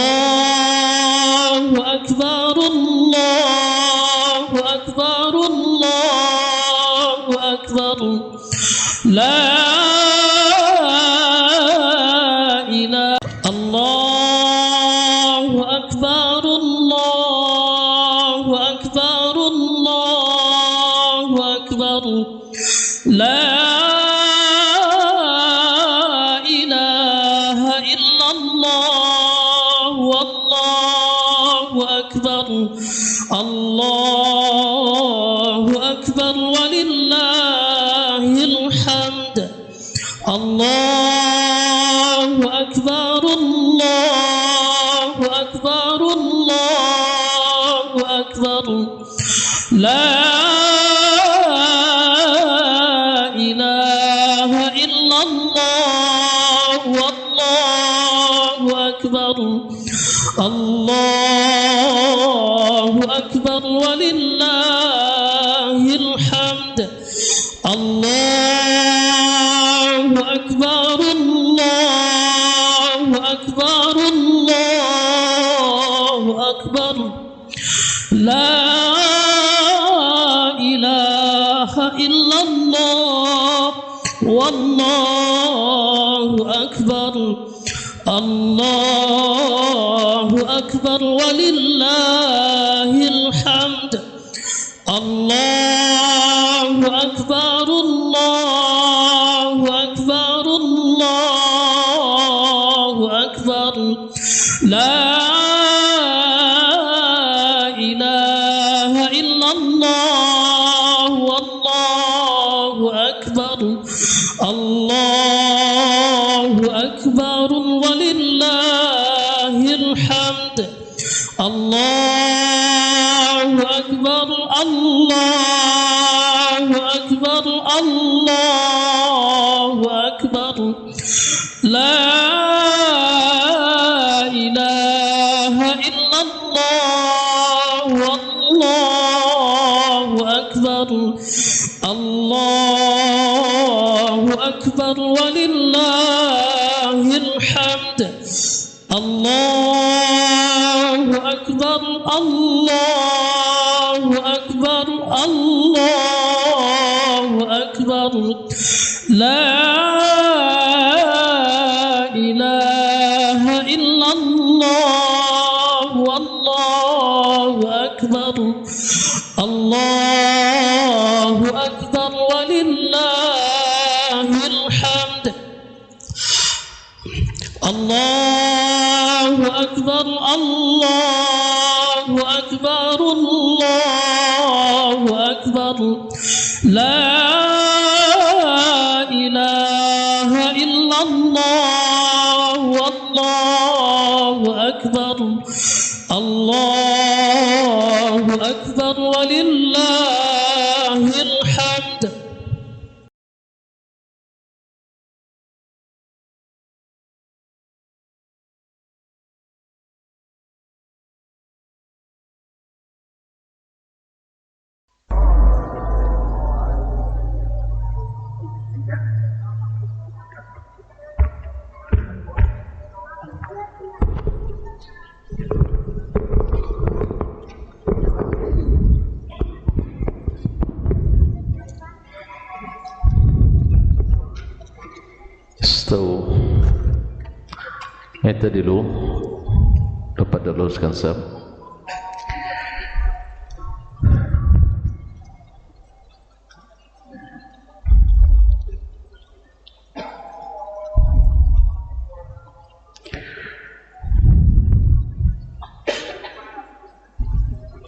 الله أكبر الله أكبر الله أكبر لا إله الله أكبر الله أكبر الله أكبر لا إله إلا الله والله أكبر الله أكبر ولله الحمد الله أكبر الله أكبر الله أكبر لا إله إلا الله والله أكبر الله أكبر ولله الحمد الله أكبر الله أكبر الله أكبر لا إله إلا الله والله أكبر الله أكبر ولله الحمد الله أكبر الله أكبر الله أكبر لا إله إلا الله والله أكبر الله أكبر ولله الحمد الله أكبر الله أكبر الله أكبر لا إله إلا الله والله أكبر الله أكبر ولله الحمد الله أكبر الله أكبر الله أكبر لا إله إلا الله والله أكبر الله أكبر ولله الحمد الله أكبر الله أكبر الله أكبر لا إله إلا الله والله أكبر الله أكبر ولله الحمد Tahu itu dulu dapat diluruskan sab.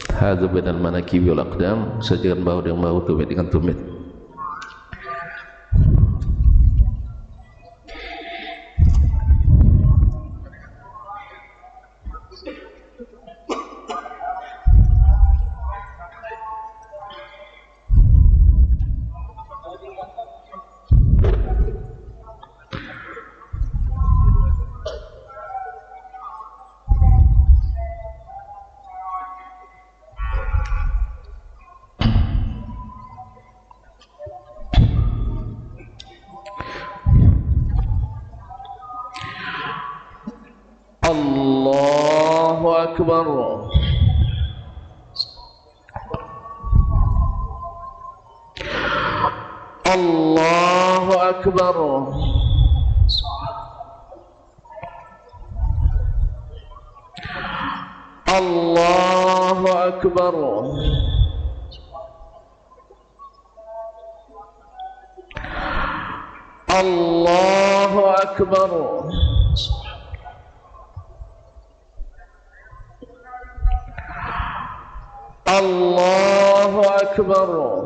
Hadza bainal manakib wal aqdam, sajakan bahu dengan bahu, tumit dengan tumit. الله أكبر. الله أكبر. الله أكبر. الله أكبر. الله أكبر.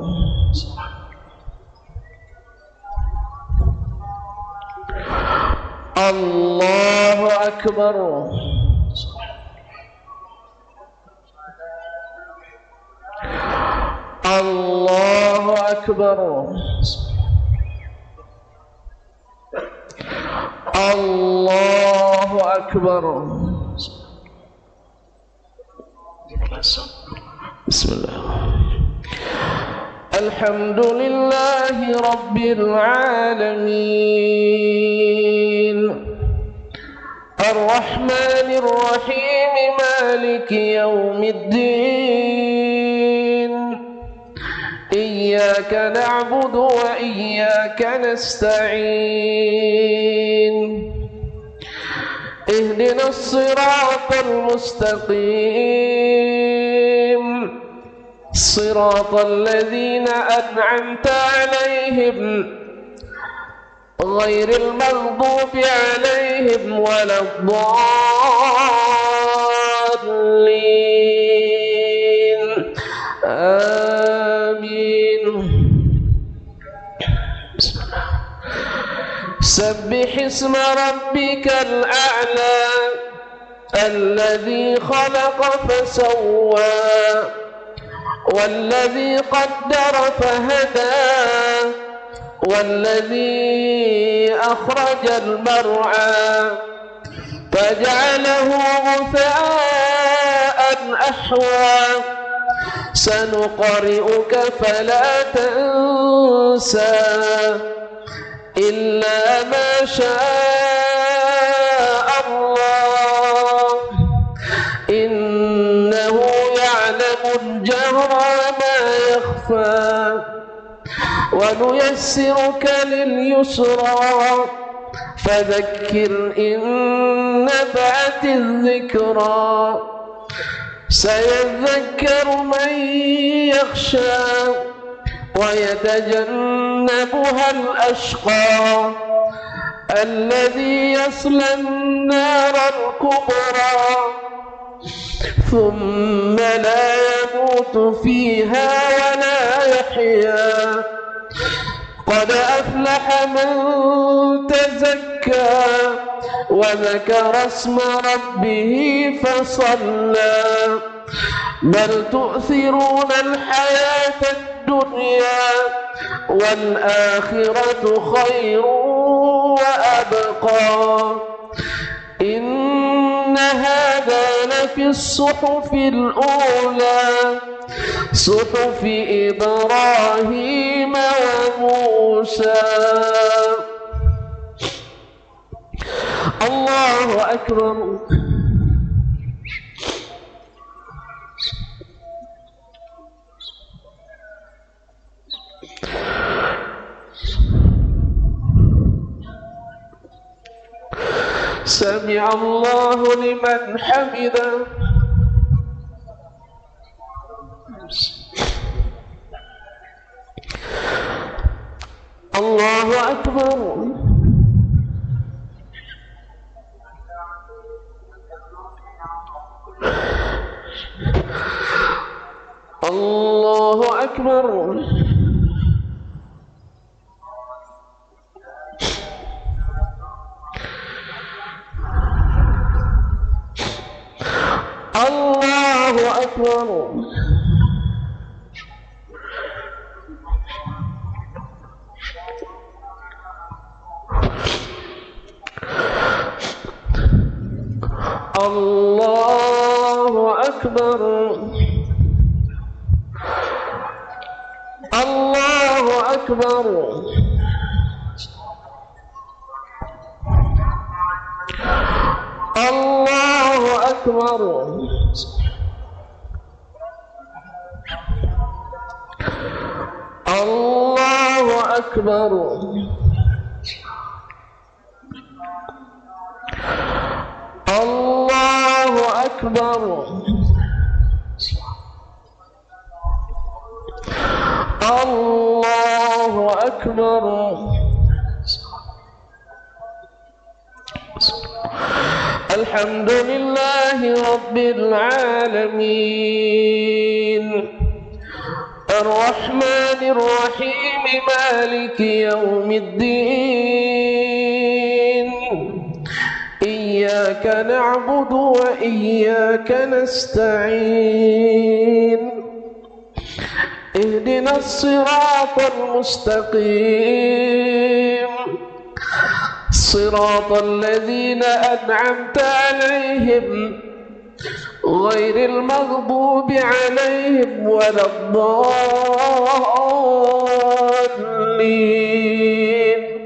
الله أكبر. الله أكبر. الله أكبر. بسم الله. الحمد لله رب العالمين الرحمن الرحيم مالك يوم الدين إياك نعبد وإياك نستعين اهدنا الصراط المستقيم صراط الذين أنعمت عليهم غير المغضوب عليهم ولا الضالين آمين. بسم الله. سبح اسم ربك الأعلى الذي خلق فسوى والذي قدر فهدى والذي أخرج المرعى فجعله غثاء أحوى سنقرئك فلا تنسى إلا ما شاء الله إنه يعلم الجهر وما يخفى ونيسرك لليسرى فذكر إن نفعت الذكرى سيذكر من يخشى ويتجنبها الأشقى الذي يصلى النار الكبرى ثم لا يموت فيها ولا يحيا قد أفلح من تزكى وذكر اسم ربه فصلى بل تؤثرون الحياة الدنيا والآخرة خير وأبقى إن هذا لفي الصحف الأولى صحف إبراهيم وموسى. الله أكبر. سمع الله لمن حمده. الله أكبر. الله أكبر. الله أكبر. الله أكبر. الله أكبر. الله أكبر الله أكبر الله أكبر الله أكبر الحمد لله رب العالمين الرحمن الرحيم مالك يوم الدين إياك نعبد وإياك نستعين اهدنا الصراط المستقيم صراط الذين أنعمت عليهم غير المغضوب عليهم ولا الضالين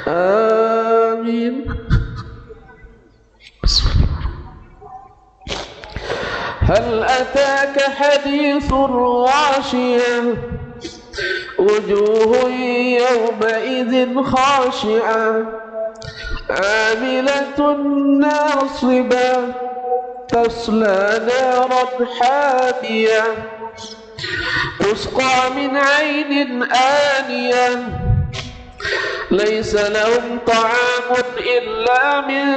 آمين. هل أتاك حديث الغاشية وجوه يومئذ خاشعة عاملة ناصبة تصلى نارا حامية تسقى من عين آنية ليس لهم طعام إلا من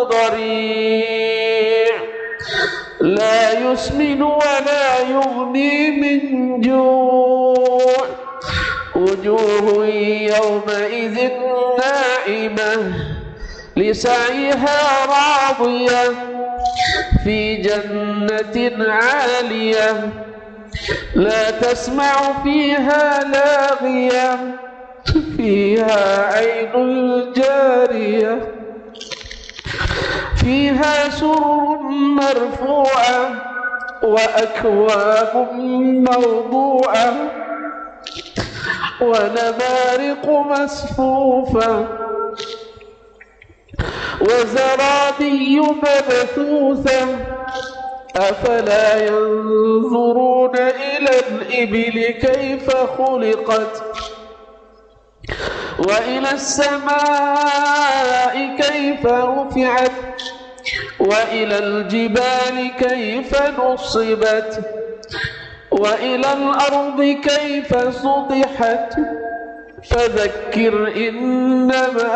ضريع لا يسمن ولا يغني من جوع وجوه يومئذ ناعمة لسعيها راضية في جنة عالية لا تسمع فيها لاغية فيها عين جارية فيها سرر مرفوعة وأكواب موضوعة ونمارق مصفوفة وزرابي مبثوثة أفلا ينظرون إلى الإبل كيف خلقت وإلى السماء كيف رفعت وإلى الجبال كيف نصبت وإلى الأرض كيف سطحت فذكر إنما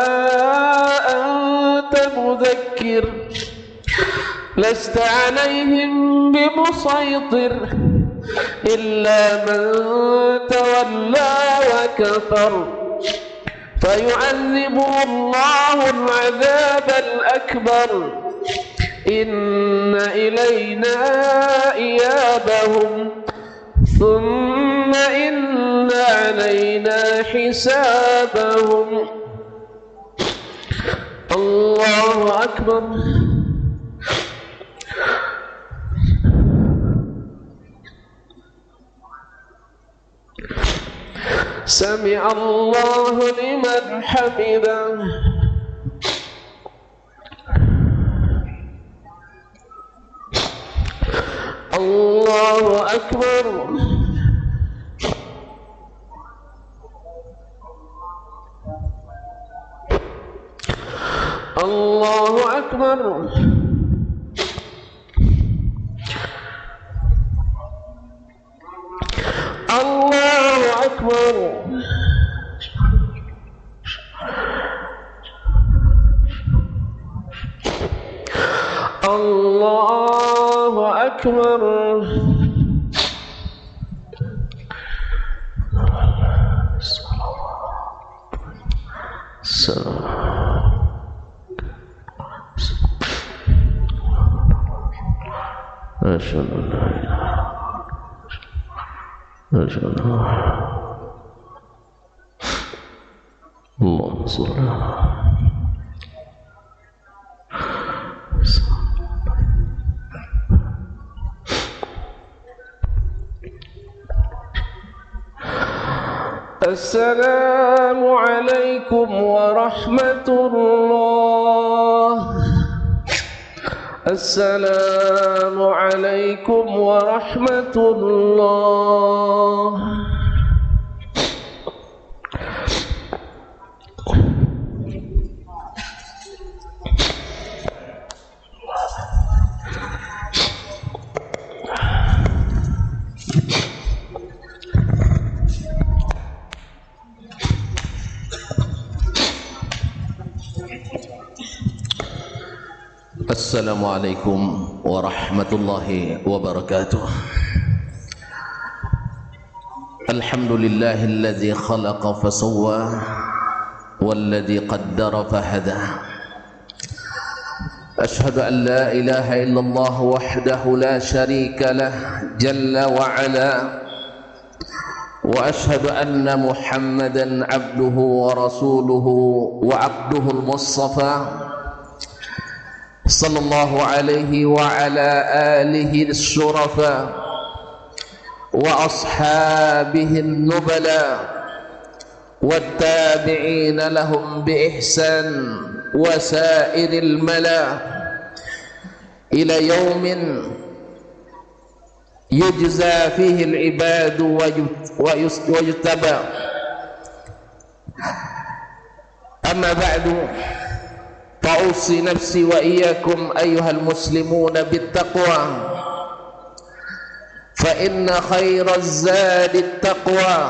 أنت مذكر لست عليهم بمسيطر إلا من تولى وكفر فيعذبه الله العذاب الأكبر إن إلينا إيابهم ثم إن علينا حسابهم. الله أكبر. سمع الله لمن حمده. الله أكبر. الله أكبر. الله أكبر. الله أكبر. أشهد أن لا إله إلا الله أشهد أن اللهم صل على السلام عليكم ورحمة الله. السلام عليكم ورحمة الله. Assalamualaikum warahmatullahi wabarakatuh. Alhamdulillahilladzi khalaqa fasawwa walladzi qaddara fahada. Ashhadu an la ilaha illallah wahdahu la syarika lah jalla wa ala. Wa ashhadu anna Muhammadan abduhu wa rasuluhu wa abduhu al-mustafa sallallahu alaihi wa ala alihi as-syurafa wa ashabihi an-nubala wat-tabi'ina lahum bi ihsan wa sa'iril mala ila yawmin yujza fihi al-ibadu wa yujtaba. Amma ba'du, فأوصي نفسي وإياكم أيها المسلمون بالتقوى فإن خير الزاد التقوى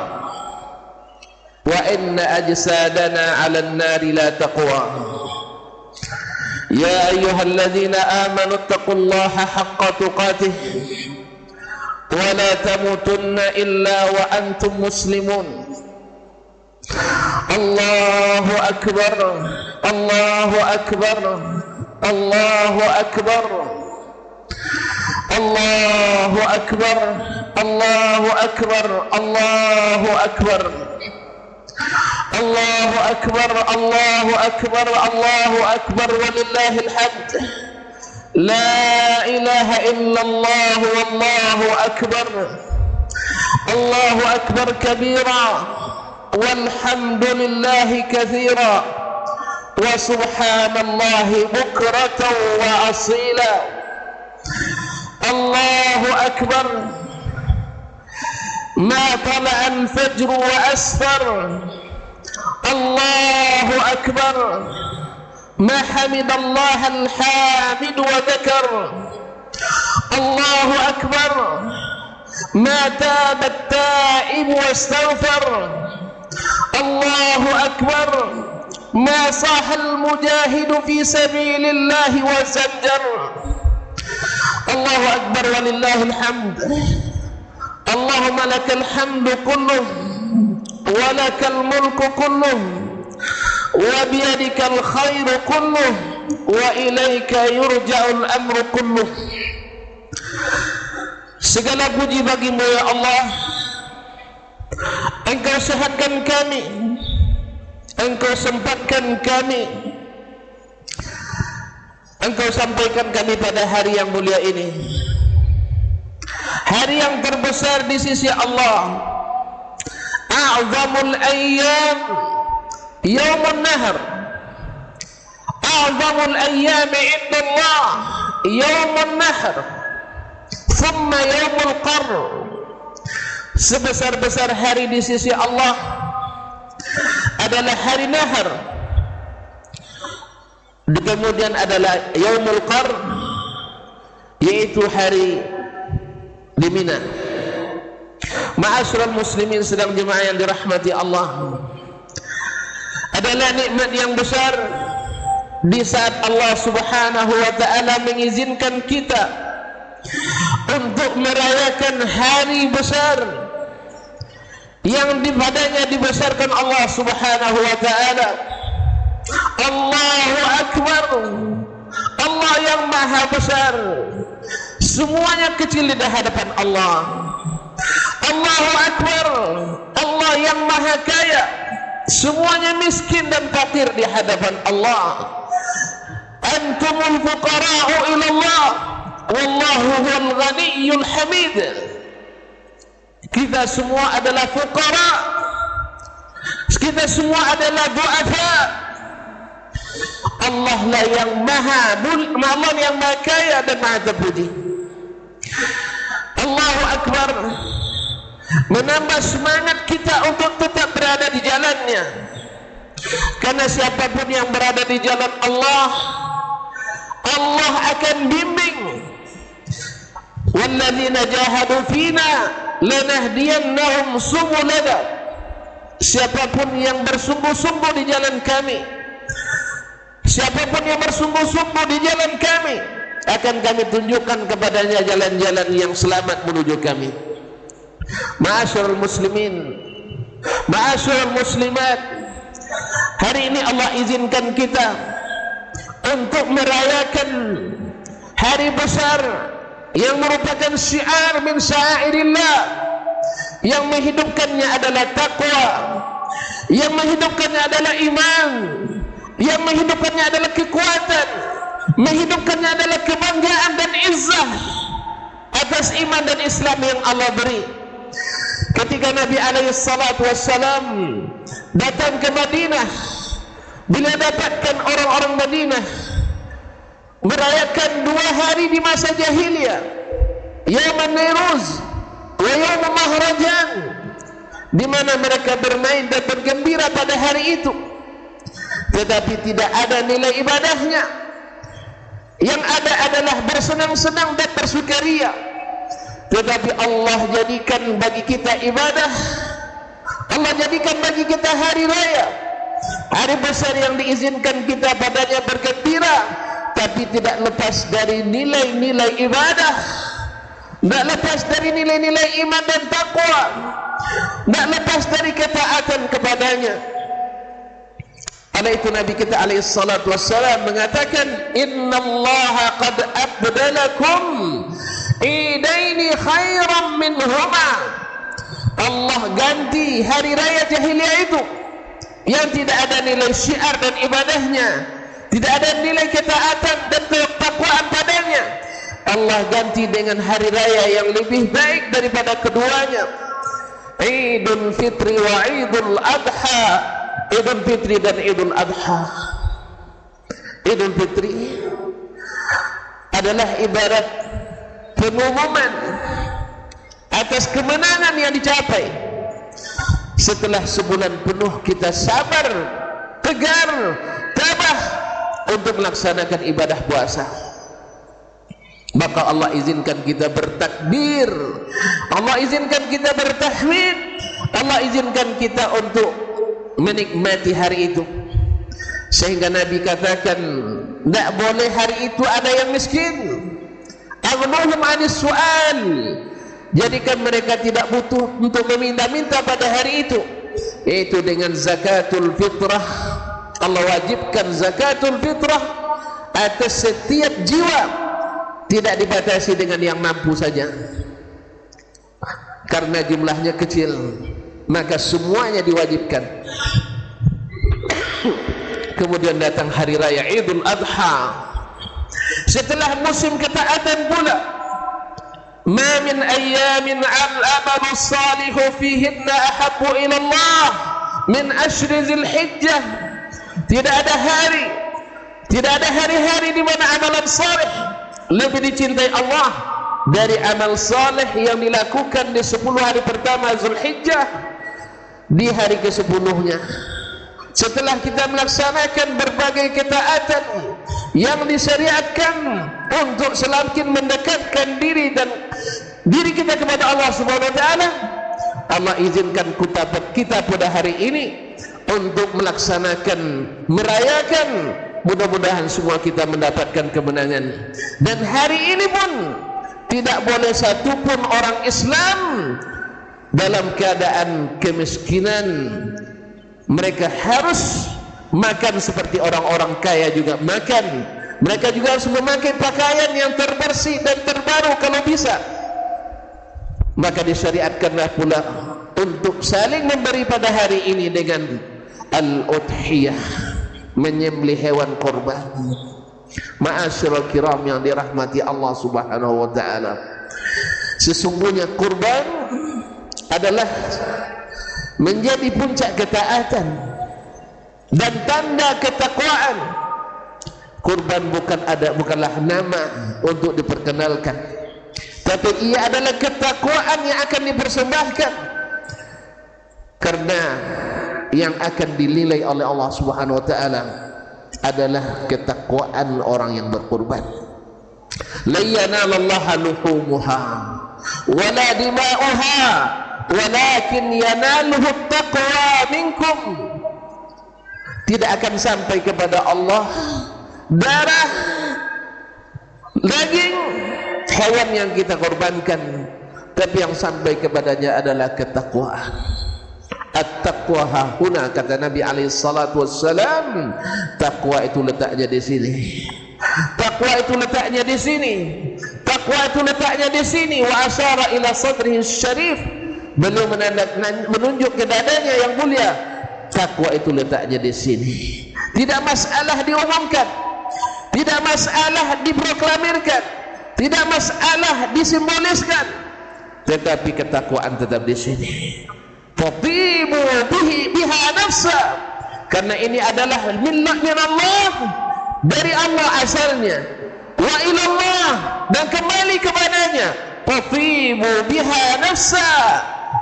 وإن أجسادنا على النار لا تقوى. يا أيها الذين آمنوا اتقوا الله حق تقاته ولا تموتن إلا وأنتم مسلمون. الله أكبر الله أكبر الله أكبر الله أكبر الله أكبر الله أكبر الله أكبر الله أكبر الله أكبر ولله الحمد. لا إله إلا الله والله أكبر. الله أكبر كبيرا والحمد لله كثيرا وسبحان الله بكرة وأصيلا. الله أكبر. ما طلع الفجر وأسفر. الله أكبر. ما حمد الله الحامد وذكر. الله أكبر. ما تاب التائب واستغفر. الله أكبر. ما صاح المجاهد في سبيل الله وزجر. الله أكبر ولله الحمد. اللهم لك الحمد كله ولك الملك كله وبيدك الخير كله وإليك يرجع الأمر كله. Segala puji bagimu ya Allah. Engkau sehatkan kami, Engkau sempatkan kami, Engkau sampaikan kami pada hari yang mulia ini, hari yang terbesar di sisi Allah. A'zamul ayyam yaumun nahr, a'zamul ayyami indallah yaumun nahr, thumma yaumul qarr. Sebesar-besar hari di sisi Allah adalah hari nahar, kemudian adalah yaumul qarr, yaitu hari di Mina. Ma'asyiral muslimin sedang jemaah yang dirahmati Allah, adalah nikmat yang besar di saat Allah Subhanahu wa taala mengizinkan kita untuk merayakan hari besar yang padanya dibesarkan Allah Subhanahu wa taala. Allahu Akbar. Allah yang maha besar, semuanya kecil di hadapan Allah. Allahu Akbar. Allah yang maha kaya, semuanya miskin dan fakir di hadapan Allah. Antumul fuqara'u ila Allah wallahu huwal ghaniyyul hamid. Kita semua adalah fuqara, kita semua adalah du'afa, Allah lah yang Allah yang maha kaya dan maha terpuji. Allahu Akbar. Menambah semangat kita untuk tetap berada di jalannya. Karena siapapun yang berada di jalan Allah, Allah akan bimbing. Walladzina jahadu fina lanahdiyannahum subulana. Siapapun yang bersungguh-sungguh di jalan kami, siapapun yang bersungguh-sungguh di jalan kami, akan kami tunjukkan kepadanya jalan-jalan yang selamat menuju kami. Ma'asyiral muslimin, ma'asyiral muslimat, hari ini Allah izinkan kita untuk merayakan hari besar yang merupakan syiar min syairillah, yang menghidupkannya adalah taqwa, yang menghidupkannya adalah iman, yang menghidupkannya adalah kekuatan, menghidupkannya adalah kebanggaan dan izzah atas iman dan Islam yang Allah beri. Ketika Nabi SAW datang ke Madinah, bila dapatkan orang-orang Madinah merayakan 2 hari di masa jahiliyah, Yaum Nairuz wa Yaum Mahrajan, di mana mereka bermain dan bergembira pada hari itu, tetapi tidak ada nilai ibadahnya. Yang ada adalah bersenang-senang dan bersukaria. Tetapi Allah jadikan bagi kita ibadah, Allah jadikan bagi kita hari raya, hari besar yang diizinkan kita padanya bergembira, tapi tidak lepas dari nilai-nilai ibadah, tidak lepas dari nilai-nilai iman dan taqwa, tidak lepas dari ketaatan kepadanya. Oleh itu Nabi kita alaihissalam mengatakan, innallaha qad abdalakum idaini khairan minhuma. Allah ganti hari raya jahiliyah itu yang tidak ada nilai syiar dan ibadahnya, tidak ada nilai ketaatan dan ketakwaan padanya, Allah ganti dengan hari raya yang lebih baik daripada keduanya. Idul Fitri wa Idul Adha. Idul Fitri dan Idul Adha. Idul Fitri adalah ibarat pengumuman atas kemenangan yang dicapai setelah sebulan penuh kita sabar, tegar, tabah untuk melaksanakan ibadah puasa. Maka Allah izinkan kita bertakbir, Allah izinkan kita bertahmid, Allah izinkan kita untuk menikmati hari itu. Sehingga Nabi katakan, tidak boleh hari itu ada yang miskin. Aghnuhum anis su'al, jadikan mereka tidak butuh untuk meminta-minta pada hari itu, yaitu dengan zakatul fitrah. Allah wajibkan zakatul fitrah atas setiap jiwa, tidak dibatasi dengan yang mampu saja, karena jumlahnya kecil, maka semuanya diwajibkan. Kemudian datang hari raya Idul Adha. Setelah musim ketaatan pula, ma min ayyamin al-amalu salihu fihinna ahabbu ila Allah min ashri Dzulhijjah. Tidak ada hari, tidak ada hari-hari di mana amalan saleh lebih dicintai Allah dari amal saleh yang dilakukan di 10 hari pertama Dzulhijjah, di hari ke-10-nya. Setelah kita melaksanakan berbagai ketaatan yang disyariatkan untuk semakin mendekatkan diri dan diri kita kepada Allah Subhanahu wa taala, Allah izinkan kita pada hari ini untuk melaksanakan, merayakan. Mudah-mudahan semua kita mendapatkan kemenangan. Dan hari ini pun tidak boleh satupun orang Islam dalam keadaan kemiskinan. Mereka harus makan seperti orang-orang kaya juga makan. Mereka juga harus memakai pakaian yang terbersih dan terbaru kalau bisa. Maka disyariatkanlah pula untuk saling memberi pada hari ini dengan al-udhiyah, menyembelih hewan korban. Ma'asyiral kiram yang dirahmati Allah Subhanahu wa taala, sesungguhnya kurban adalah menjadi puncak ketaatan dan tanda ketakwaan. Kurban bukanlah nama untuk diperkenalkan, tapi ia adalah ketakwaan yang akan dipersembahkan, karena yang akan dinilai oleh Allah Subhanahu wa taala adalah ketakwaan orang yang berkurban. La yanalallaha luhumuha wala dima'uha walakin yanaluhu taqwa minkum. Tidak akan sampai kepada Allah darah, daging hewan yang kita korbankan, tapi yang sampai kepadanya adalah ketakwaan. At-taqwa hahuna, kata Nabi alaihi salatu wassalam, takwa itu letaknya di sini. Takwa itu letaknya di sini. Takwa itu letaknya di sini. Wa asyara ila sadrihi syarif, beliau menunjuk ke dadanya yang mulia. Takwa itu letaknya di sini. Tidak masalah diumumkan, tidak masalah diproklamirkan, tidak masalah disimboliskan, tetapi ketakwaan tetap di sini. Fatibu biha nafsa, karena ini adalah minnah min Allah, dari Allah asalnya, wa ilallah, dan kembali kepadanya. Fatibu biha nafsa,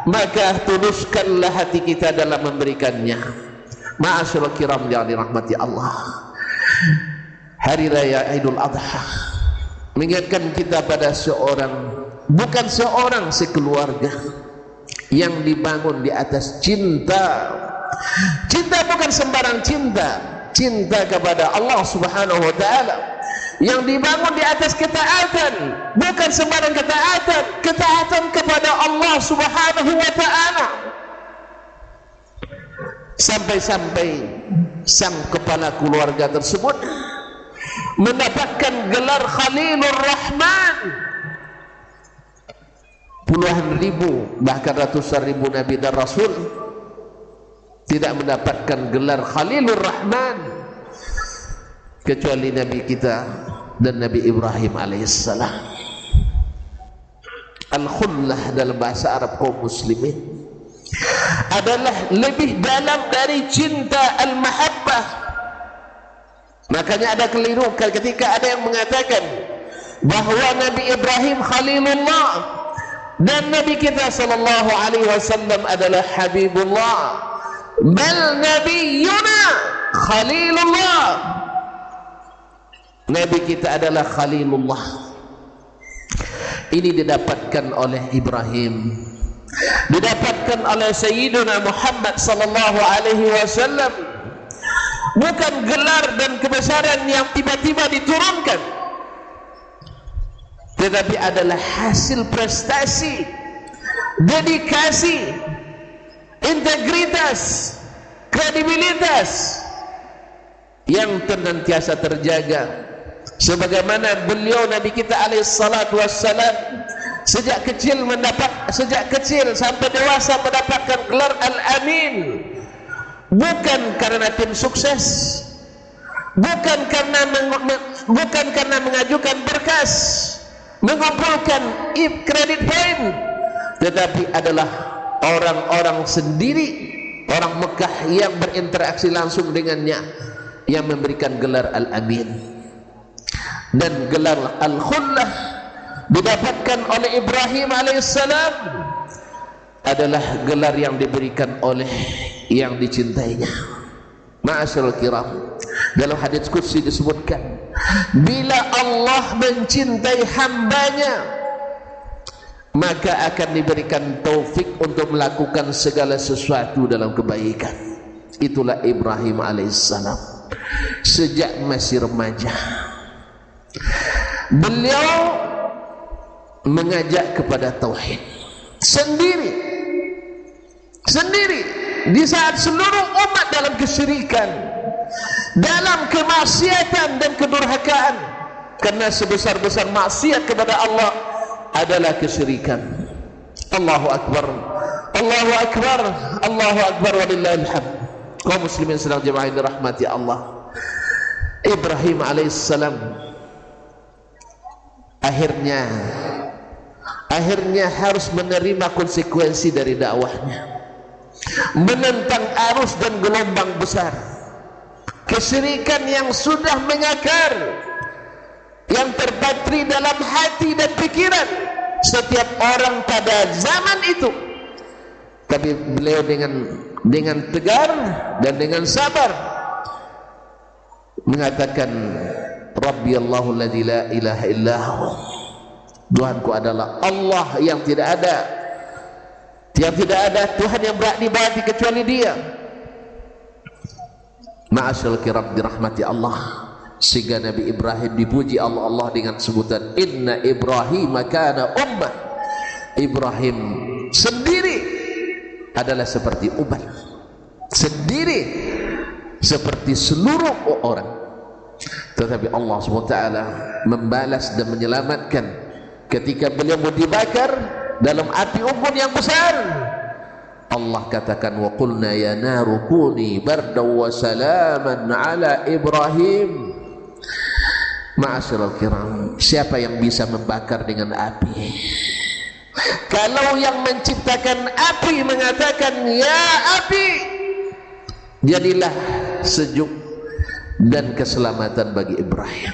maka tuluskanlah hati kita dalam memberikannya. Ma'asyiral kiram yang dirahmati Allah, hari raya Idul Adha mengingatkan kita pada seorang, bukan seorang, sekeluarga yang dibangun di atas cinta. Cinta bukan sembarang cinta, cinta kepada Allah Subhanahu wa taala, yang dibangun di atas ketaatan, bukan sembarang ketaatan, ketaatan kepada Allah Subhanahu wa taala. Sampai-sampai sang kepala keluarga tersebut mendapatkan gelar Khalilur Rahman. Puluhan ribu, bahkan ratusan ribu Nabi dan Rasul tidak mendapatkan gelar Khalilur Rahman kecuali Nabi kita dan Nabi Ibrahim alaihissalam. Al-khullah dalam bahasa Arab kaum muslimin adalah lebih dalam dari cinta al-mahabbah. Makanya ada keliru ketika ada yang mengatakan bahwa Nabi Ibrahim Khalilullah dan Nabi kita sallallahu alaihi wasallam adalah Habibullah. Bal nabiyuna Khalilullah, Nabi kita adalah Khalilullah. Ini didapatkan oleh Ibrahim, didapatkan oleh Sayyiduna Muhammad sallallahu alaihi wasallam. Bukan gelar dan kebesaran yang tiba-tiba diturunkan, tetapi adalah hasil prestasi, dedikasi, integritas, kredibilitas yang senantiasa terjaga. Sebagaimana beliau Nabi kita alaihi salatu wassalam sejak kecil sampai dewasa mendapatkan gelar Al-Amin, bukan karena tim sukses, bukan karena mengajukan berkas, mengumpulkan kredit poin, tetapi adalah orang-orang sendiri, orang Mekah yang berinteraksi langsung dengannya, yang memberikan gelar Al-Amin. Dan gelar Al-Khullah didapatkan oleh Ibrahim alaihissalam adalah gelar yang diberikan oleh yang dicintainya. Ma'asyiral kiram, dalam hadits qudsi disebutkan, bila Allah mencintai hambanya, maka akan diberikan taufik untuk melakukan segala sesuatu dalam kebaikan. Itulah Ibrahim alaihissalam. Sejak masih remaja, beliau mengajak kepada tauhid sendiri di saat seluruh umat dalam kesyirikan, dalam kemaksiatan dan kedurhakaan. Karena sebesar-besar maksiat kepada Allah adalah kesyirikan. Allahu akbar, Allahu akbar, Allahu akbar, walillahil hamd. Kaum muslimin sedang jemaah yang dirahmati Allah, Ibrahim alaihissalam akhirnya harus menerima konsekuensi dari dakwahnya, menentang arus dan gelombang besar. kesyirikan yang sudah mengakar, yang terpatri dalam hati dan pikiran setiap orang pada zaman itu. Tapi beliau dengan tegar dan dengan sabar mengatakan, Rabbi Allahu alladzi la ilaha illahu, Tuhanku adalah Allah yang tidak ada Tuhan yang berhak diibadati kecuali Dia. Ma'asyal kiram dirahmati Allah, sehingga Nabi Ibrahim dipuji Allah dengan sebutan Inna Ibrahim kana ummah. Ibrahim sendiri adalah seperti umat, sendiri seperti seluruh orang. Tetapi Allah SWT membalas dan menyelamatkan ketika beliau mau dibakar dalam api unggun yang besar. Allah katakan, wa qulna ya naru kuni bardan wa salaman ala Ibrahim. Ma'asyiral kiram, siapa yang bisa membakar dengan api? Kalau yang menciptakan api mengatakan, ya api, jadilah sejuk dan keselamatan bagi Ibrahim,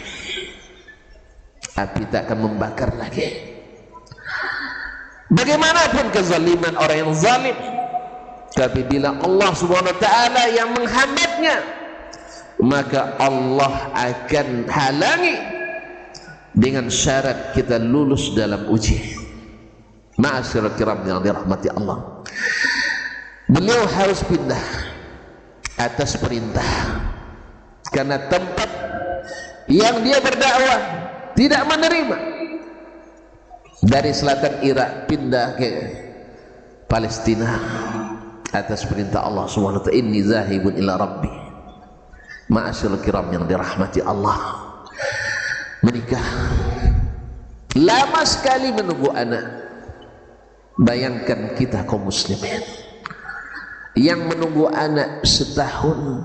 api tak akan membakar lagi. Bagaimanapun kezaliman orang yang zalim, tapi bila Allah Subhanahu wa taala yang menghambatnya, maka Allah akan halangi dengan syarat kita lulus dalam uji. Ma'asyiral kiram yang dirahmati Allah, beliau harus pindah atas perintah, karena tempat yang dia berdakwah tidak menerima. Dari selatan Irak pindah ke Palestina atas perintah Allah Subhanahu wa ta'ala, inni zahibun ila rabbi. Ma'asyiral kiram yang dirahmati Allah, menikah, lama sekali menunggu anak. Bayangkan kita kaum muslimin yang menunggu anak setahun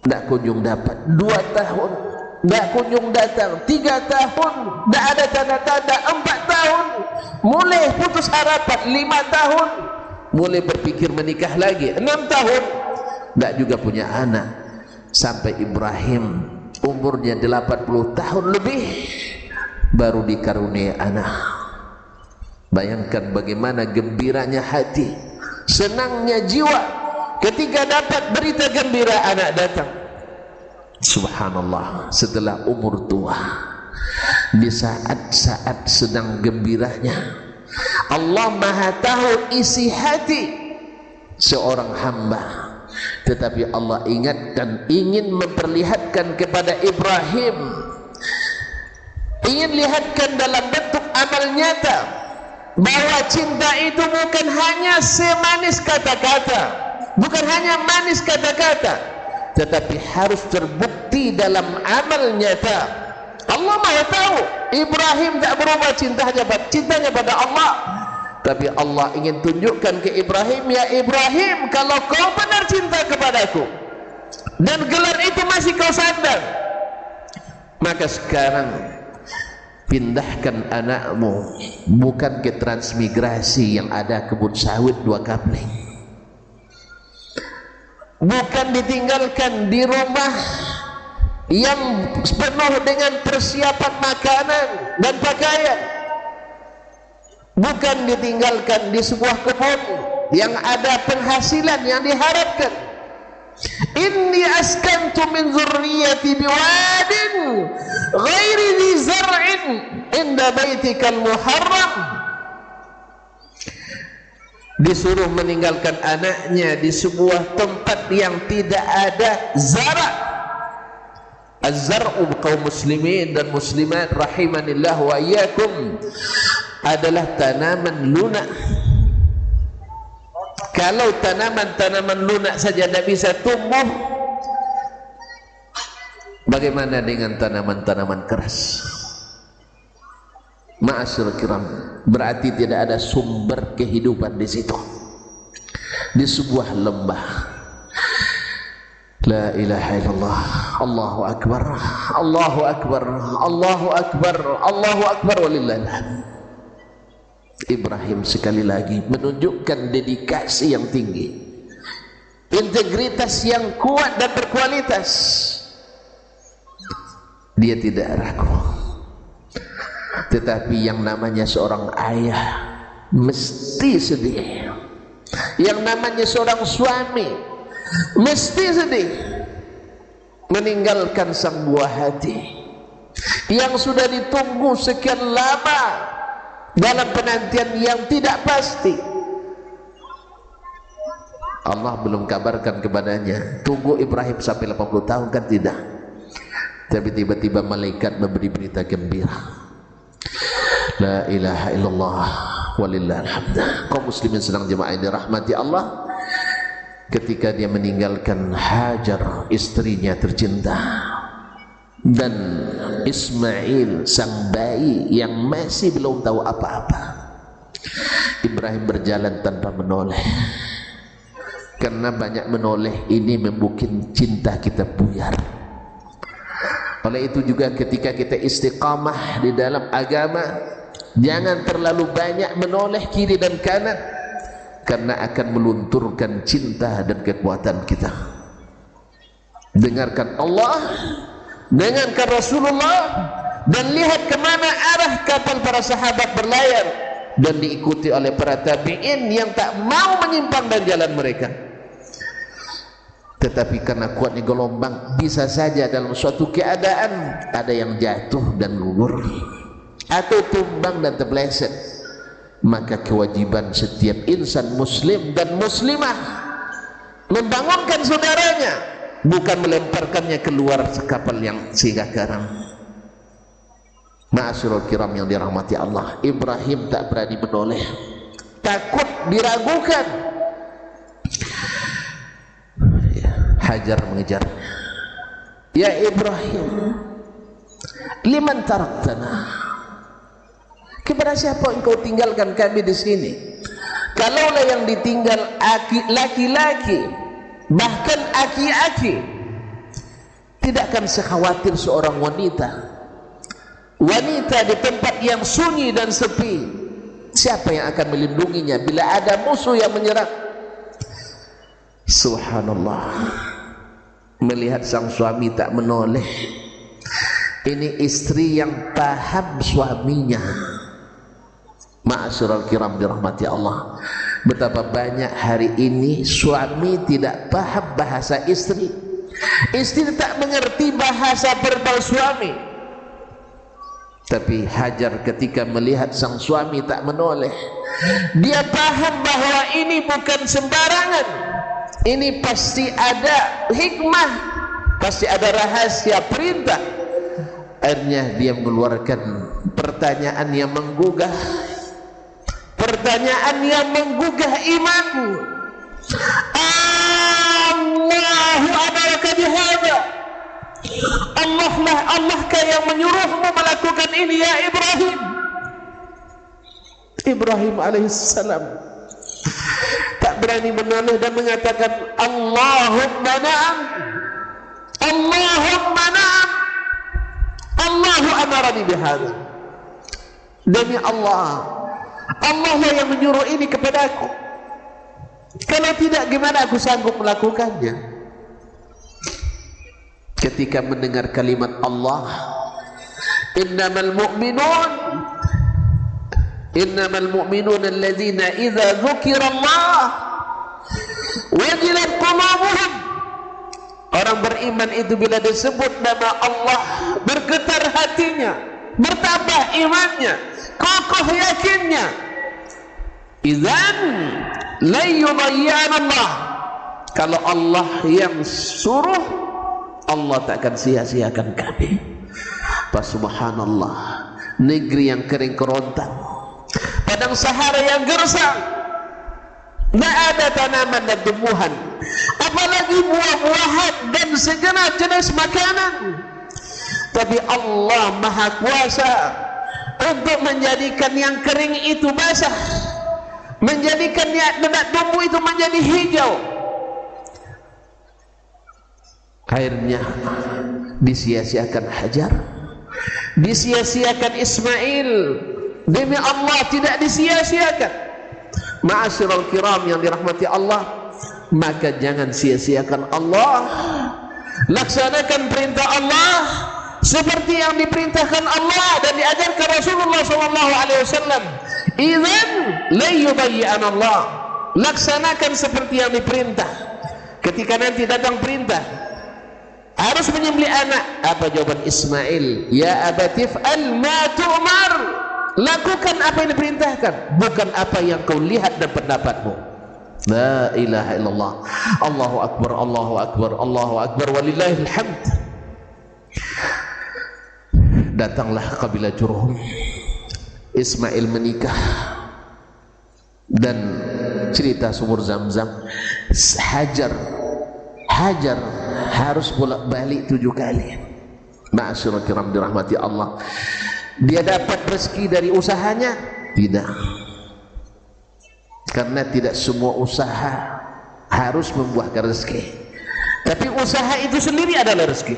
tidak kunjung dapat, 2 tahun tidak kunjung datang, 3 tahun tidak ada tanda-tanda, 4 tahun mulai putus harapan, 5 tahun mulai berpikir menikah lagi, 6 tahun tidak juga punya anak, sampai Ibrahim umurnya 80 tahun lebih baru dikaruniai anak. Bayangkan bagaimana gembiranya hati, senangnya jiwa ketika dapat berita gembira anak datang. Subhanallah, setelah umur tua, di saat-saat sedang gembiranya, Allah Maha tahu isi hati seorang hamba. Tetapi Allah ingatkan, ingin memperlihatkan kepada Ibrahim, ingin lihatkan dalam bentuk amal nyata, bahwa cinta itu bukan hanya semanis kata-kata, bukan hanya manis kata-kata, tetapi harus terbukti dalam amal nyata. Allah Maha tahu Ibrahim tak berubah cintanya pada Allah, tapi Allah ingin tunjukkan ke Ibrahim, ya Ibrahim, kalau kau benar cinta kepadaku dan gelar itu masih kau sandang, maka sekarang pindahkan anakmu bukan ke transmigrasi yang ada kebun sawit 2 kapling, bukan ditinggalkan di rumah yang penuh dengan persiapan makanan dan pakaian, bukan ditinggalkan di sebuah kebun yang ada penghasilan yang diharapkan. Inni askantu min zurriyati biwadin ghairi dhi zar'in inda baitikal muharram. Disuruh meninggalkan anaknya di sebuah tempat yang tidak ada zara'. Az-zar'u kaum muslimin dan muslimat rahimanillah wa iyyakum adalah tanaman lunak. Kalau tanaman-tanaman lunak saja tidak bisa tumbuh, bagaimana dengan tanaman-tanaman keras? Ma'asyiral kiram, berarti tidak ada sumber kehidupan di situ, di sebuah lembah. La ilaha illallah, Allahu akbar, Allahu akbar, Allahu akbar, Allahu akbar, walillahil hamd. Ibrahim sekali lagi menunjukkan dedikasi yang tinggi. integritas yang kuat dan berkualitas, dia tidak ragu. Tetapi yang namanya seorang ayah mesti sedih, yang namanya seorang suami mesti sedih meninggalkan sang buah hati yang sudah ditunggu sekian lama dalam penantian yang tidak pasti. Allah belum kabarkan kepadanya, tunggu Ibrahim sampai 80 tahun kan tidak. Tapi tiba-tiba malaikat memberi berita gembira. La ilaha illallah walillahil hamd. Kaum muslimin sedang jemaah yang dirahmati Allah, ketika dia meninggalkan Hajar, istrinya tercinta, dan Ismail, sang bayi yang masih belum tahu apa-apa, Ibrahim berjalan tanpa menoleh. Karena banyak menoleh ini membuat cinta kita buyar. Oleh itu juga ketika kita istiqamah di dalam agama, jangan terlalu banyak menoleh kiri dan kanan, karena akan melunturkan cinta dan kekuatan kita. Dengarkan Allah, dengarkan Rasulullah, dan lihat kemana arah kapal para sahabat berlayar, dan diikuti oleh para tabi'in yang tak mau menyimpang dari jalan mereka. Tetapi karena kuatnya gelombang, bisa saja dalam suatu keadaan ada yang jatuh dan gugur atau tumbang dan terpeleset. Maka kewajiban setiap insan muslim dan muslimah membangunkan saudaranya, bukan melemparkannya keluar kapal yang singgah garam. Ma'asyiral kiram yang dirahmati Allah, Ibrahim tak berani menoleh, takut diragukan. Hajar mengejarnya. Ya Ibrahim, liman taraktana? Kepada siapa engkau tinggalkan kami di sini? Kalaulah yang ditinggal laki-laki, bahkan aki-aki, tidak akan sekhawatir seorang wanita. Wanita di tempat yang sunyi dan sepi, siapa yang akan melindunginya bila ada musuh yang menyerang? Subhanallah. Melihat sang suami tak menoleh, ini istri yang paham suaminya. Ma'asyiral kiram dirahmati Allah, betapa banyak hari ini suami tidak paham bahasa istri, istri tak mengerti bahasa verbal suami. Tapi Hajar ketika melihat sang suami tak menoleh, dia paham bahwa ini bukan sembarangan, ini pasti ada hikmah, pasti ada rahasia perintah. Akhirnya dia mengeluarkan pertanyaan yang menggugah, pertanyaan yang menggugah imanmu. Allahu amaraka bihadza? Allahkah yang menyuruhmu melakukan ini ya Ibrahim? Ibrahim alaihissalam tak berani menoleh dan mengatakan Allahumma na'am, Allahumma na'am, Allahu amarani bihadza. Demi Allah, Allah lah yang menyuruh ini kepadaku. Kalau tidak, gimana aku sanggup melakukannya? Ketika mendengar kalimat Allah, innamal mu'minun alladzina idza dzukirallah wajilat qulubuhum. Orang beriman itu bila disebut nama Allah bergetar hatinya, bertambah imannya, kokoh yakinnya. Idzan la yudayyan Allah. Kalau Allah yang suruh, Allah tak akan sia-siakan kami. Subhanallah, negeri yang kering kerontang, padang Sahara yang gersang, tidak ada tanaman dan tumbuhan, apalagi buah-buahan dan segenap jenis makanan. Tapi Allah Maha Kuasa untuk menjadikan yang kering itu basah, menjadikan yang tidak tumbuh itu menjadi hijau. Akhirnya disia-siakan Hajar, disia-siakan Ismail. Demi Allah tidak disia-siakan. Ma'asyiral kiram yang dirahmati Allah, Maka jangan sia-siakan Allah. Laksanakan perintah Allah seperti yang diperintahkan Allah dan diajarkan Rasulullah SAW. Idzan la yubayyi'an Allah. Laksanakan seperti yang diperintah. Ketika nanti datang perintah harus menyembelih anak, apa jawaban Ismail? Ya abatif ma tu'mar. Lakukan apa yang diperintahkan, bukan apa yang kau lihat dan pendapatmu. La ilaha illallah. Allahu akbar, Allahu akbar, Allahu akbar, walillahil hamd. Datanglah kabilah Jurhum. Ismail menikah dan cerita sumur Zamzam. Hajar harus bolak-balik 7 kali. Ma'asyiral kiram dirahmati Allah. Dia dapat rezeki dari usahanya? Tidak. Karena tidak semua usaha harus membuahkan rezeki. Tapi usaha itu sendiri adalah rezeki.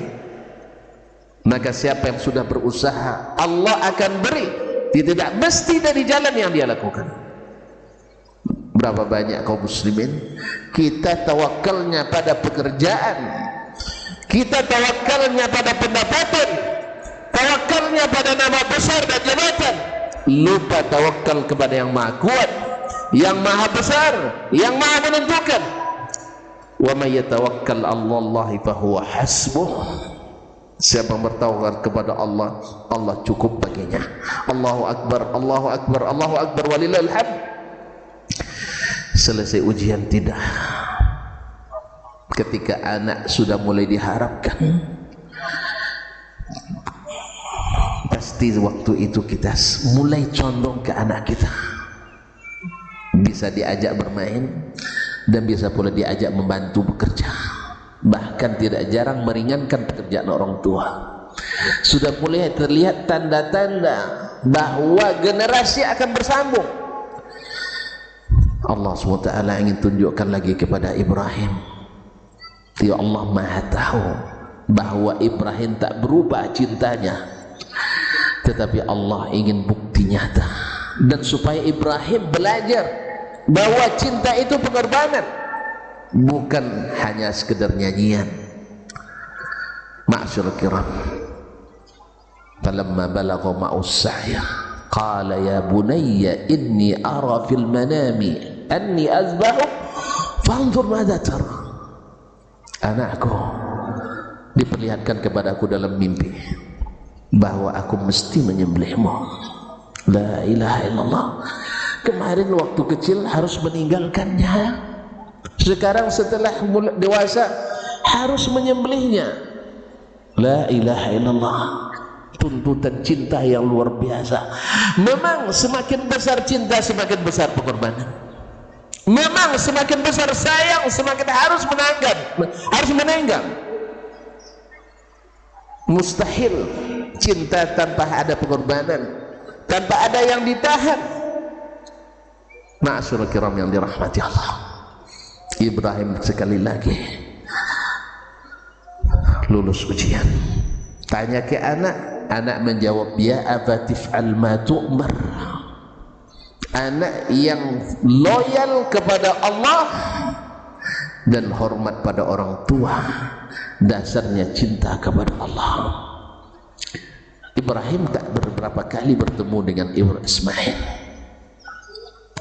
Maka siapa yang sudah berusaha, Allah akan beri. Tidak mesti dari jalan yang dia lakukan. Berapa banyak kaum muslimin kita tawakalnya pada pekerjaan, kita tawakalnya pada pendapatan, tawakalnya pada nama besar dan jabatan, lupa tawakal kepada yang maha kuat, yang maha besar, yang maha menentukan. Wa may yatawakkal 'alallahi fahuwa hasbuh. Siapa yang bertawakal kepada Allah, Allah cukup baginya. Allahu akbar, Allahu akbar, Allahu akbar, walillahil hamd. Selesai ujian tidak. Ketika anak sudah mulai diharapkan, pasti waktu itu kita mulai condong ke anak kita. Bisa diajak bermain dan bisa pula diajak membantu bekerja. Bahkan tidak jarang meringankan pekerjaan orang tua. Sudah mulai terlihat tanda-tanda bahwa generasi akan bersambung. Allah SWT ingin tunjukkan lagi kepada Ibrahim. Ya Allah Maha tahu bahwa Ibrahim tak berubah cintanya, tetapi Allah ingin bukti nyata. Dan supaya Ibrahim belajar bahwa cinta itu pengorbanan, bukan hanya sekedar nyanyian. Ma'asyiral kiram, falamma balagha ma'us sa'ya qala ya bunayya inni ara fil manami anni azbahuk fanzur madza tara. Anakku, diperlihatkan kepadaku dalam mimpi bahwa aku mesti menyembelihmu. La ilaha illallah. Kemarin waktu kecil harus meninggalkannya, sekarang setelah dewasa harus menyembelihnya. La ilaha illallah. Tuntutan cinta yang luar biasa. Memang semakin besar cinta, semakin besar pengorbanan. Memang semakin besar sayang, semakin harus menenggang. Mustahil cinta tanpa ada pengorbanan, tanpa ada yang ditahan. Ma'asyiral kiram yang dirahmati Allah, Ibrahim sekali lagi lulus ujian. Tanya ke anak, anak menjawab, ya abatif ma tu'mar. Anak yang loyal kepada Allah dan hormat pada orang tua, dasarnya cinta kepada Allah. Ibrahim tak beberapa kali bertemu dengan Ismail,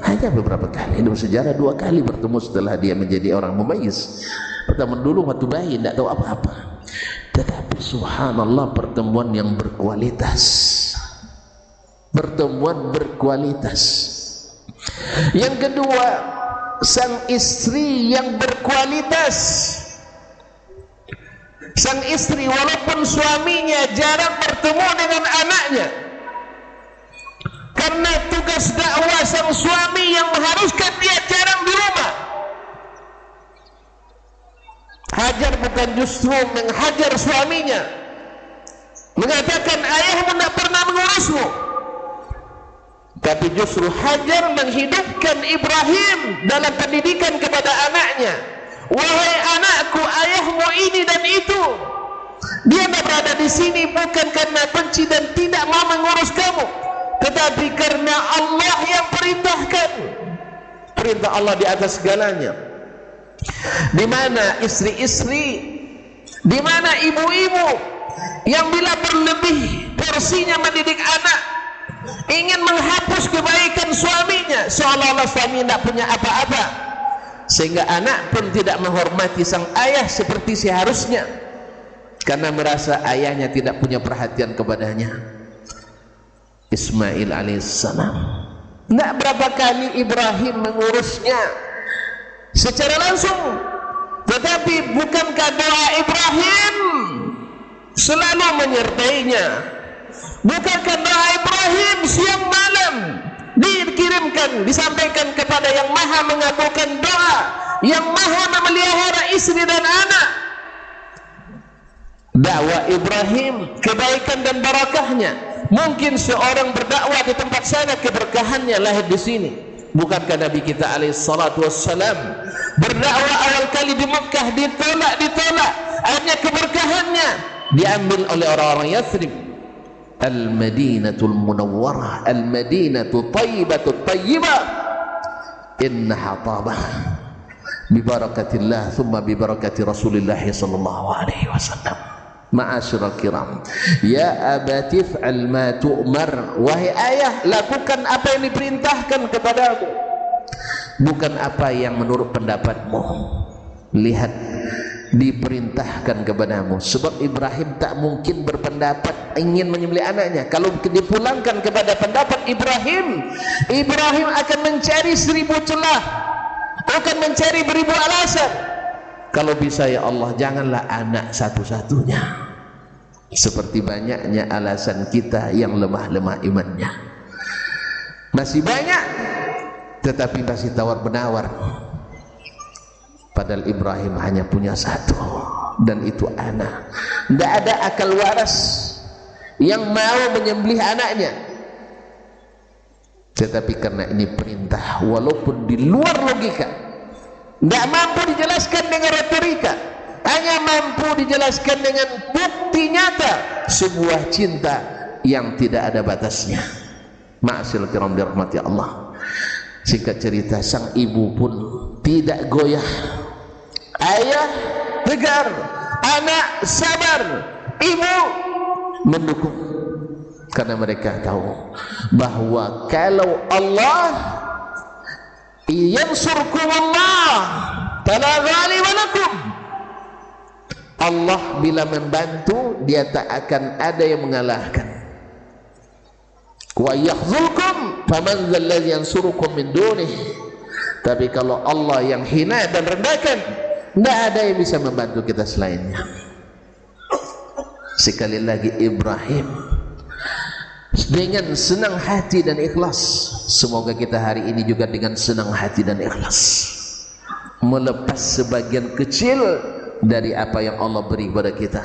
hanya beberapa kali. Dalam sejarah 2 kali bertemu setelah dia menjadi orang mumayyiz. Pertemuan dulu waktu bayi, tidak tahu apa-apa. Tetapi subhanallah, pertemuan yang berkualitas. Pertemuan berkualitas. Yang kedua, sang istri yang berkualitas. Sang istri walaupun suaminya jarang bertemu dengan anaknya, karena tugas dakwah sang suami yang mengharuskan dia jarang di rumah. Hajar bukan justru menghajar suaminya, mengatakan ayahmu tidak pernah mengurusmu, tapi justru Hajar menghidupkan Ibrahim dalam pendidikan kepada anaknya. Wahai anakku, ayahmu ini dan itu. Dia tidak berada di sini bukan karena benci dan tidak mau mengurus kamu, tetapi karena Allah yang perintahkan. Perintah Allah di atas segalanya. Di mana istri-istri, di mana ibu-ibu yang bila berlebih porsinya mendidik anak, ingin menghapus kebaikan suaminya, seolah-olah suami tidak punya apa-apa, sehingga anak pun tidak menghormati sang ayah seperti seharusnya karena merasa ayahnya tidak punya perhatian kepadanya. Ismail alaihissalam, tidak berapa kali Ibrahim mengurusnya secara langsung, tetapi bukankah doa Ibrahim selalu menyertainya? Bukankah doa Ibrahim siang malam dikirimkan, disampaikan kepada yang maha mengabulkan doa, yang maha memelihara istri dan anak? Dakwah Ibrahim, kebaikan dan barakahnya. Mungkin seorang berdakwah di tempat sana, keberkahannya lahir di sini. Bukankah Nabi kita alaihissalatu wassalam berdakwah awal kali di Mekah ditolak, akhirnya keberkahannya diambil oleh orang-orang Yathrib. Al-Madinatul Munawwarah, Al-Madinatu Tayyibatul Tayyibah, innaha tabah bi barakatillah thumma bi barakati Rasulillah sallallahu alaihi wasallam. Ma'asyiral kiram, ya abati fa'al ma tu'mar, wahai ayah, lakukan apa yang diperintahkan kepadamu, bukan apa yang menurut pendapatmu. Lihat, diperintahkan kepadamu. Sebab Ibrahim tak mungkin berpendapat ingin menyembelih anaknya. Kalau dipulangkan kepada pendapat Ibrahim, Ibrahim akan mencari 1000 celah, akan mencari 1000 alasan. Kalau bisa ya Allah, janganlah anak satu-satunya. Seperti banyaknya alasan kita yang lemah-lemah imannya. Masih banyak, tetapi masih tawar-menawar. Padahal Ibrahim hanya punya satu, dan itu anak. Tidak ada akal waras yang mau menyembelih anaknya. Tetapi karena ini perintah, walaupun di luar logika, tidak mampu dijelaskan dengan retorika, hanya mampu dijelaskan dengan bukti nyata sebuah cinta yang tidak ada batasnya. Ma'asyiral kiram dirahmati Allah. Singkat cerita, sang ibu pun tidak goyah. Ayah tegar, anak sabar, ibu mendukung, karena mereka tahu bahwa kalau Allah yansurkumullah fala ghaliba lakum, Allah bila membantu, dia tak akan ada yang mengalahkan. Wa yakhzulkum faman dzalladzi yansurukum min dunih, tapi kalau Allah yang hina dan rendahkan, tidak ada yang bisa membantu kita selainnya. Sekali lagi Ibrahim dengan senang hati dan ikhlas. Semoga kita hari ini juga dengan senang hati dan ikhlas melepas sebagian kecil dari apa yang Allah beri kepada kita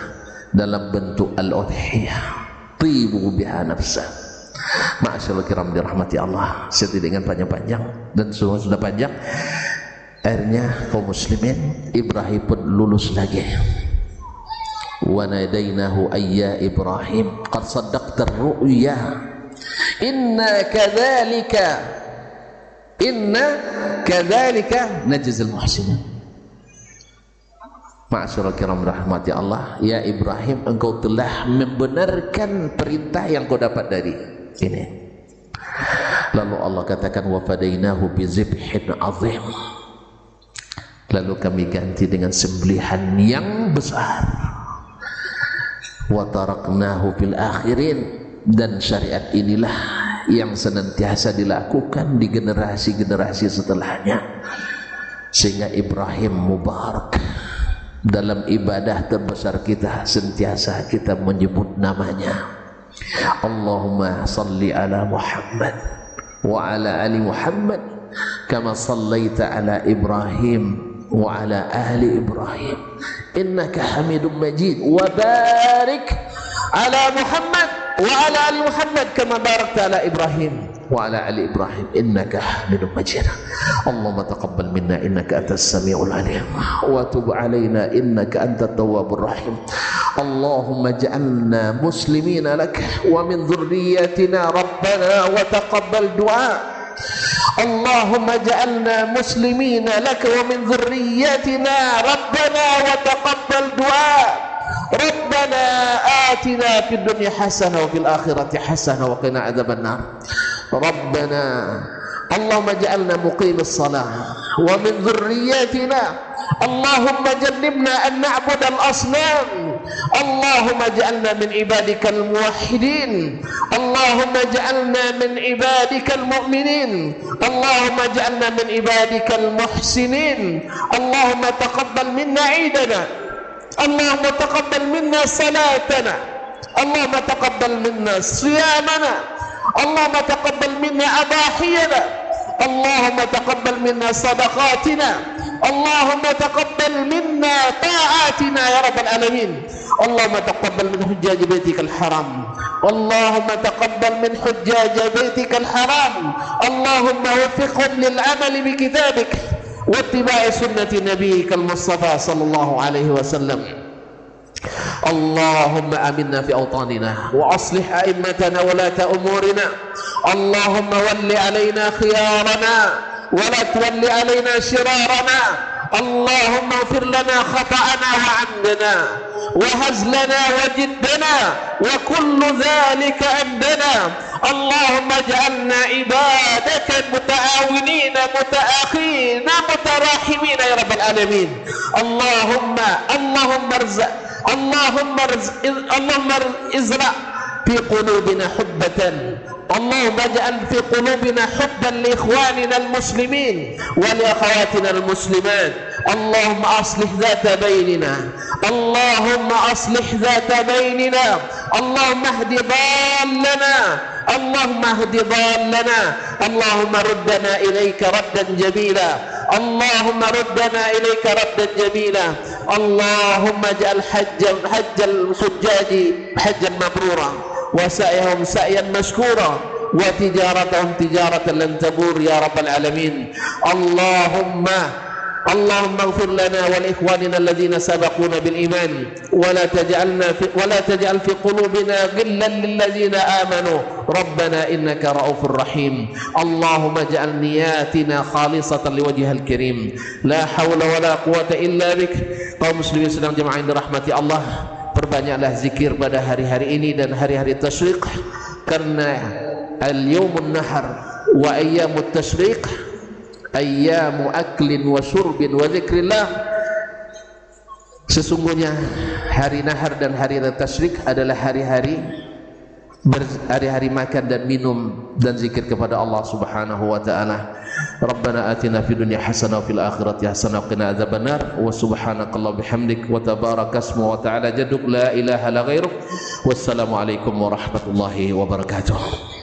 dalam bentuk al-udhiyah. Tibu biha nafsa. Ma'asyiral kiram dirahmati Allah. Saya tidak ingin panjang-panjang, dan semua sudah panjang. Akhirnya kaum muslimin, Ibrahim pun lulus lagi. Wa nadainahu ayya Ibrahim qad saddaqta ar-ru'ya inna kadzalika najzil muhsinin. Ma'asyiral kiram rahmati Allah, ya Ibrahim, engkau telah membenarkan perintah yang kau dapat dari ini. Lalu Allah katakan wa fadainahu bi zibhin azim, lalu kami ganti dengan sembelihan yang besar. Wa taraknahu fil akhirin, dan syariat inilah yang senantiasa dilakukan di generasi-generasi setelahnya, sehingga Ibrahim mubarak. Dalam ibadah terbesar kita sentiasa kita menyebut namanya. Allahumma salli ala Muhammad wa ala ali Muhammad kama sallaita ala Ibrahim wa ala ahli Ibrahim innaka Hamidum Majid, wa barik ala Muhammad wa ala ali Muhammad kama barakta ala Ibrahim wa ala ali Ibrahim innaka Hamidum Majid. Allahumma taqabbal minna innaka antas samiul alim wa tub alaina innaka antat tawwabur rahim. Allahumma ja'alna muslimina lak wa min dhurriyyatina rabbana wa taqabbal du'a. Allahumma ja'alna muslimina laka wa min dhurriyyatina rabbana wa taqabbal du'a. Rabbana atina fid dunya hasanah wa fil akhirati hasanah wa qina adzabannar. Rabbana Allahumma ja'alna muqimis salah wa min dhurriyyatina Allahumma jannibna an na'budal asnam. Allahumma ja'alna min ibadikal muwahhidin. Allahumma ja'alna min ibadikal mu'minin. Allahumma ja'alna min ibadikal muhsinin. Allahumma taqabbal minna 'idana. Allahumma taqabbal minna salatana. Allahumma taqabbal minna siyamana. Allahumma taqabbal minna adahiyana. Allahumma taqabbal minna sadaqatina. Allahumma taqabbal minna ta'atina ya rabbal alamin. Allahumma taqabbal min hujjaj baitikal haram. Allahumma taqabbal min hujjaj baitikal haram. Allahumma waffiqhum lil amali bi kitabik wa ittiba'i sunnati nabiyyikal mustafa sallallahu alaihi wasallam. Allahumma aminna fi awtanina wa aslih a'immatana wa lata umurina. Allahumma walli alaina khiyarana ولا تولي علينا شرارنا. اللهم اغفر لنا خطأنا وعمدنا وهزلنا وجدنا وكل ذلك عندنا. اللهم اجعلنا عبادك متعاونين متآخين متراحمين يا رب العالمين. اللهم ازرع في قلوبنا حبة. اللهم اجعل في قلوبنا حبا لإخواننا المسلمين ولأخواتنا المسلمات. اللهم أصلح ذات بيننا. اللهم أصلح ذات بيننا. اللهم اهد ضالنا. اللهم اهد ضالنا. اللهم ردنا إليك ردا جميلا. اللهم ردنا إليك ردا جميلا. اللهم اجعل حج الحجاج حجا مبرورا وسعيهم سعيا مشكورا وتجارتهم تجارة لن تبور يا رب العالمين. اللهم اغفر لنا ولإخواننا الذين سبقونا بالإيمان ولا تجعل في قلوبنا غلا للذين آمنوا ربنا إنك رؤوف رحيم. اللهم اجعل نياتنا خالصة لوجهها الكريم. لا حول ولا قوة إلا بك. Kaum muslimin sedang jemaah yang dirahmati Allah, perbanyaklah zikir pada hari-hari ini dan hari-hari tasyrik, karena al-yawmun nahar wa ayyamut tasyrik ayyamu aklin wa syurbin wa zikrillah. Sesungguhnya hari nahar dan hari tasyrik adalah hari-hari makan dan minum dan zikir kepada Allah Subhanahu wa taala. Rabbana atina fid dunya hasanah wa fil akhirati hasanah wa qina adzabannar. Wa subhanakallah bihamdik wa tabarakasmu wa ta'ala jadduk la ilaha illa ghairuk. Wassalamu alaikum warahmatullahi wabarakatuh.